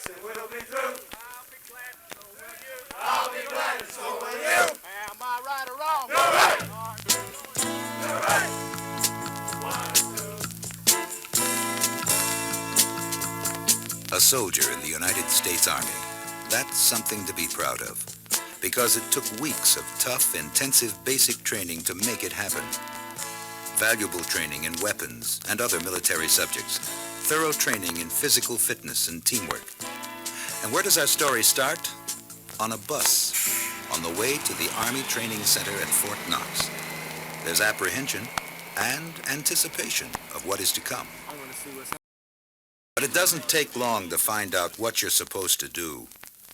It will be true. I'll be glad and so will you. Am I right or wrong? You're right. You're right. 1, 2. A soldier in the United States Army. That's something to be proud of, because it took weeks of tough, intensive basic training to make it happen. Valuable training in weapons and other military subjects. Thorough training in physical fitness and teamwork. And where does our story start? On a bus, on the way to the Army Training Center at Fort Knox. There's apprehension and anticipation of what is to come. But it doesn't take long to find out what you're supposed to do.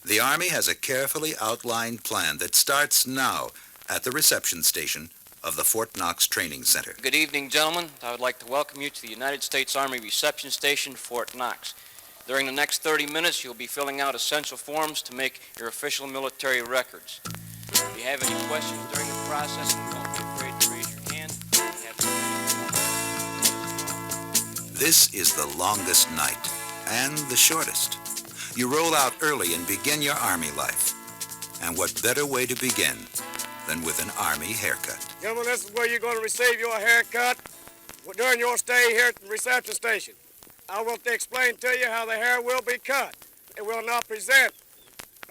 The Army has a carefully outlined plan that starts now at the reception station of the Fort Knox Training Center. Good evening, gentlemen. I would like to welcome you to the United States Army Reception Station, Fort Knox. During the next 30 minutes, you'll be filling out essential forms to make your official military records. If you have any questions during the processing, don't be afraid to raise your hand. This is the longest night and the shortest. You roll out early and begin your Army life. And what better way to begin than with an Army haircut? Gentlemen, this is where you're going to receive your haircut during your stay here at the reception station. I want to explain to you how the hair will be cut. It will not present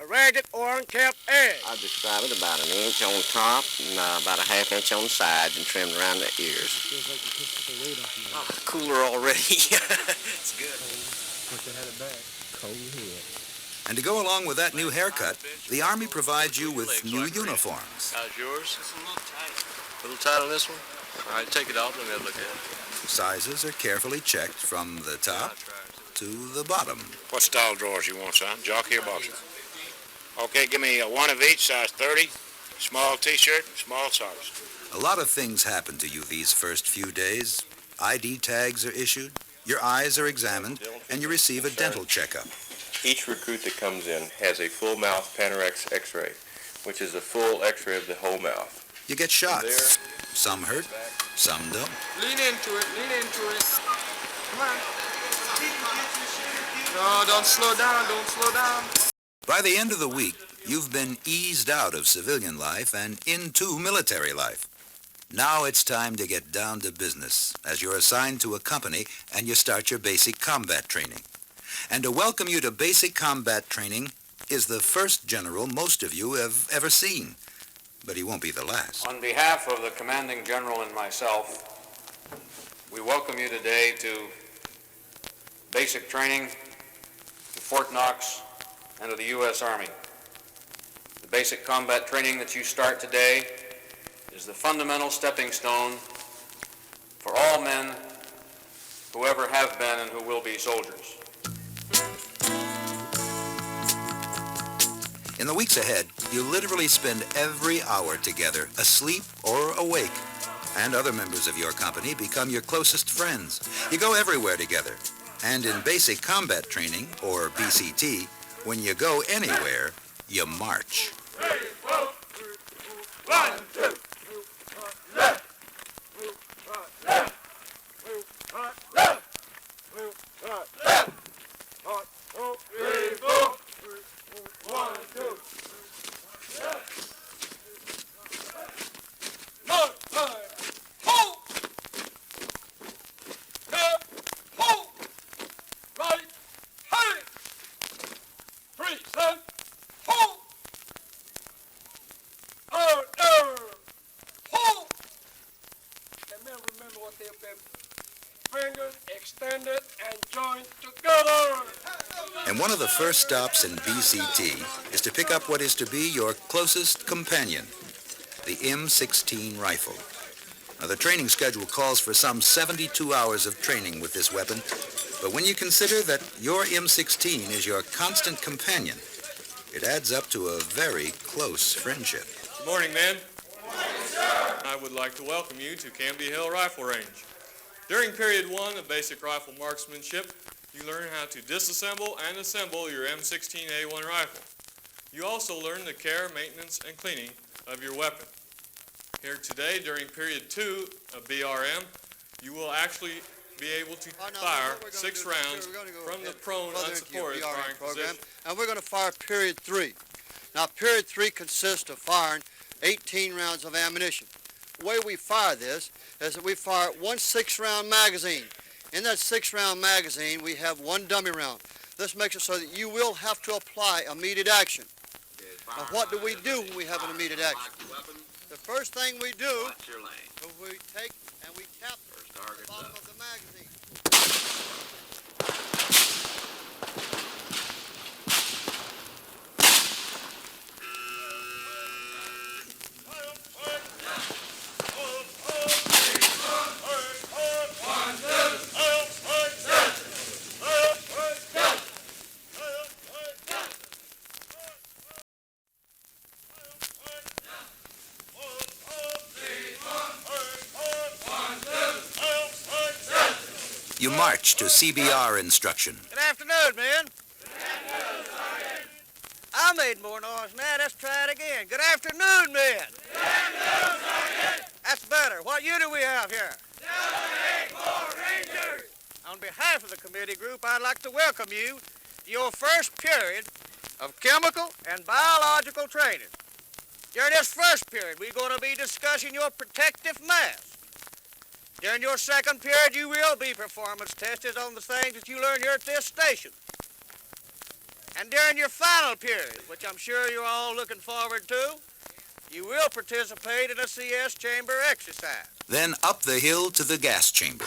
a ragged or unkempt edge. I'll describe it about an inch on top and about a ½ inch on the sides and trimmed around the ears. Cooler already. It's good. And to go along with that new haircut, the Army provides you with new uniforms. How's yours? It's a little tight on this one? All right, take it off. Let me have a look at it. Sizes are carefully checked from the top to the bottom. What style drawers you want, son? Jockey or boxer? Okay, give me one of each, size 30, small t-shirt, small socks. A lot of things happen to you these first few days. ID tags are issued, your eyes are examined, and you receive a dental checkup. Each recruit that comes in has a full mouth Panorex x-ray, which is a full x-ray of the whole mouth. You get shots. Some hurt, some don't. Lean into it, lean into it. Come on. No, don't slow down, don't slow down. By the end of the week, you've been eased out of civilian life and into military life. Now it's time to get down to business as you're assigned to a company and you start your basic combat training. And to welcome you to basic combat training is the first general most of you have ever seen. But he won't be the last. On behalf of the commanding general and myself, we welcome you today to basic training to Fort Knox and to the U.S. Army. The basic combat training that you start today is the fundamental stepping stone for all men who ever have been and who will be soldiers. In the weeks ahead, you literally spend every hour together, asleep or awake. And other members of your company become your closest friends. You go everywhere together. And in basic combat training, or BCT, when you go anywhere, you march. Ready, whoa. 1, 2. Left. Left. Left. Left. Ready, whoa. 1, 2. North side. Hold. Left. Hold. Right. Hey. 3, set. Hold. Hold. And then remember what they've been. Fingers extended and joined together. And one of the first stops in BCT is to pick up what is to be your closest companion, the M16 rifle. Now, the training schedule calls for some 72 hours of training with this weapon, but when you consider that your M16 is your constant companion, it adds up to a very close friendship. Good morning, men. Good morning, sir. I would like to welcome you to Canby Hill Rifle Range. During period 1 of basic rifle marksmanship, you learn how to disassemble and assemble your M16A1 rifle. You also learn the care, maintenance, and cleaning of your weapon. Here today, during period 2 of BRM, you will actually be able to fire 6 rounds from the prone unsupported firing position. And we're going to fire period 3. Now, period 3 consists of firing 18 rounds of ammunition. The way we fire this is that we fire 1 6-round magazine. In that 6-round magazine, we have 1 dummy round. This makes it so that you will have to apply immediate action. Now, what do we do when we have an immediate action? The first thing we do is we take and we cap the bottom of the magazine. You march to CBR instruction. Good afternoon, men. Good afternoon, Sergeant. I made more noise than that. Let's try it again. Good afternoon, men. Good afternoon, Sergeant. That's better. What unit do we have here? 784 Rangers. On behalf of the committee group, I'd like to welcome you to your first period of chemical and biological training. During this first period, we're going to be discussing your protective mask. During your second period, you will be performance tested on the things that you learn here at this station. And during your final period, which I'm sure you're all looking forward to, you will participate in a CS chamber exercise. Then up the hill to the gas chamber.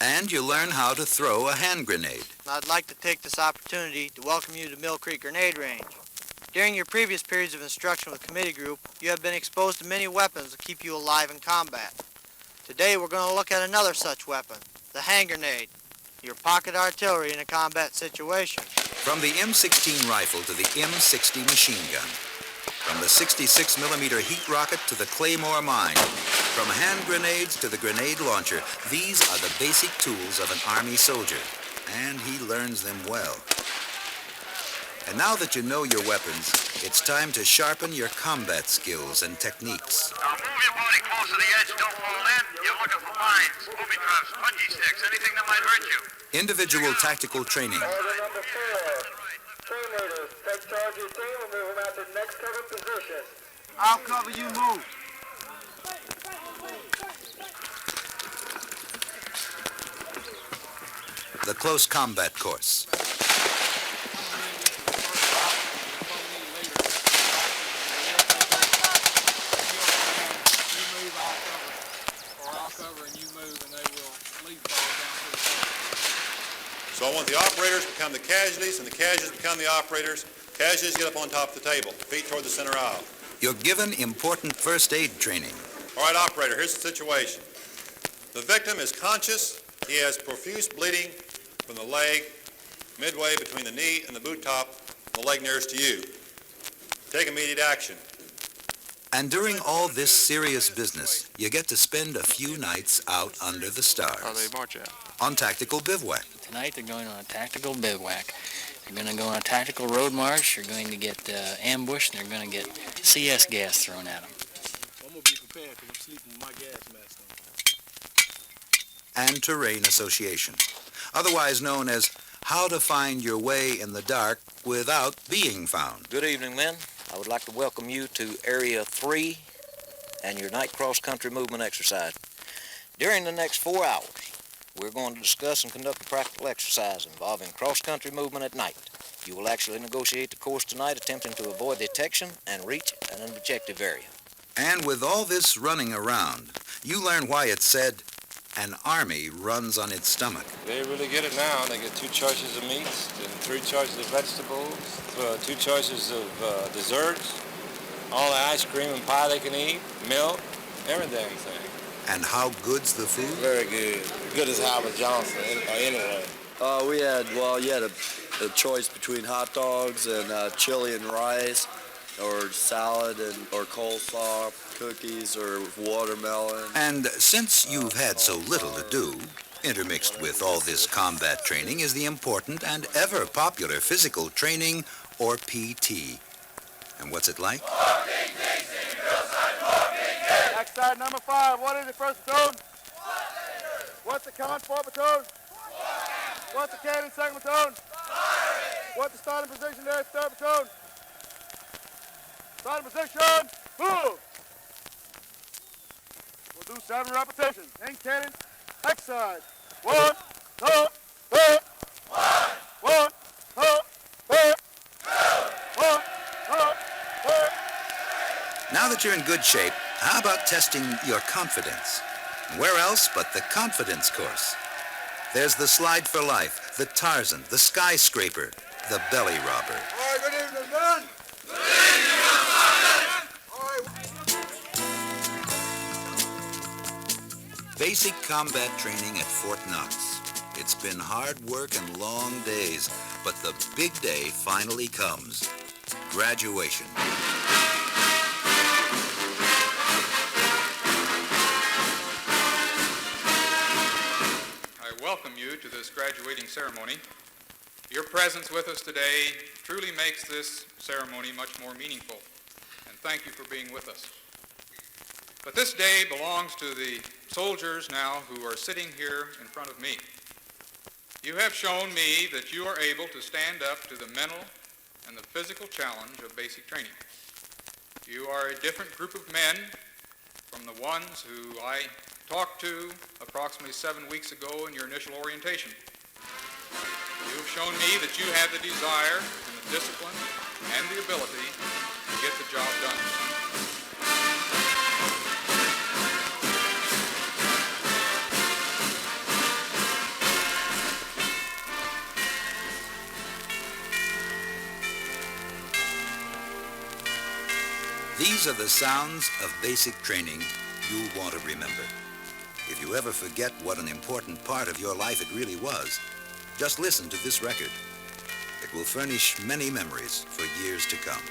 And you learn how to throw a hand grenade. I'd like to take this opportunity to welcome you to Mill Creek Grenade Range. During your previous periods of instruction with the committee group, you have been exposed to many weapons that keep you alive in combat. Today we're going to look at another such weapon, the hand grenade, your pocket artillery in a combat situation. From the M16 rifle to the M60 machine gun. From the 66mm heat rocket to the Claymore mine. From hand grenades to the grenade launcher, these are the basic tools of an Army soldier, and he learns them well. And now that you know your weapons, it's time to sharpen your combat skills and techniques. Now move your body close to the edge, don't fall in. You're looking for mines, booby traps, punji sticks, anything that might hurt you. Individual tactical training. Order number 4. Team leaders, take charge of your team and move them out to the next cover position. I'll cover you, move. The close combat course. So I want the operators to become the casualties, and the casualties become the operators. Casualties get up on top of the table, feet toward the center aisle. You're given important first aid training. All right, operator, here's the situation. The victim is conscious. He has profuse bleeding from the leg, midway between the knee and the boot top, the leg nearest to you. Take immediate action. And during all this serious business, you get to spend a few nights out under the stars. How they march out? On tactical bivouac. Tonight they're going on a tactical bivouac. They're going to go on a tactical road march. They're going to get ambushed. And they're going to get CS gas thrown at them. I'm going to be prepared because I'm sleeping with my gas mask on. And terrain association, otherwise known as how to find your way in the dark without being found. Good evening, men. I would like to welcome you to Area 3 and your night cross-country movement exercise. During the next 4 hours, we're going to discuss and conduct a practical exercise involving cross-country movement at night. You will actually negotiate the course tonight, attempting to avoid detection and reach an objective area. And with all this running around, you learn why it's said, an army runs on its stomach. They really get it now. They get 2 choices of meats, and 3 choices of vegetables, 2 choices of desserts, all the ice cream and pie they can eat, milk, everything. And how good's the food? Very good. Good as Howard Johnson, anyway. You had a choice between hot dogs and chili and rice, or salad or coleslaw, cookies or watermelon. And since you've had so little to do, intermixed with all this combat training is the important and ever popular physical training, or PT. And what's it like? Exercise number 5. What is it, first platoon? What's the command, 4th platoon? What's the cannon, 2nd platoon? What's the starting position there, 3rd platoon? Starting position, move! We'll do 7 repetitions. In cannon, exercise. 1, 2, 3. 1, 2, 3. 1, 2, 3. Now that you're in good shape, how about testing your confidence? Where else but the confidence course? There's the slide for life, the Tarzan, the skyscraper, the belly robber. All right, good evening, men. Basic combat training at Fort Knox. It's been hard work and long days, but the big day finally comes. Graduation. I welcome you to this graduating ceremony. Your presence with us today truly makes this ceremony much more meaningful, and thank you for being with us. But this day belongs to the soldiers now who are sitting here in front of me. You have shown me that you are able to stand up to the mental and the physical challenge of basic training. You are a different group of men from the ones who I talked to approximately 7 weeks ago in your initial orientation. You have shown me that you have the desire and the discipline and the ability to get the job done. These are the sounds of basic training you'll want to remember. If you ever forget what an important part of your life it really was, just listen to this record. It will furnish many memories for years to come.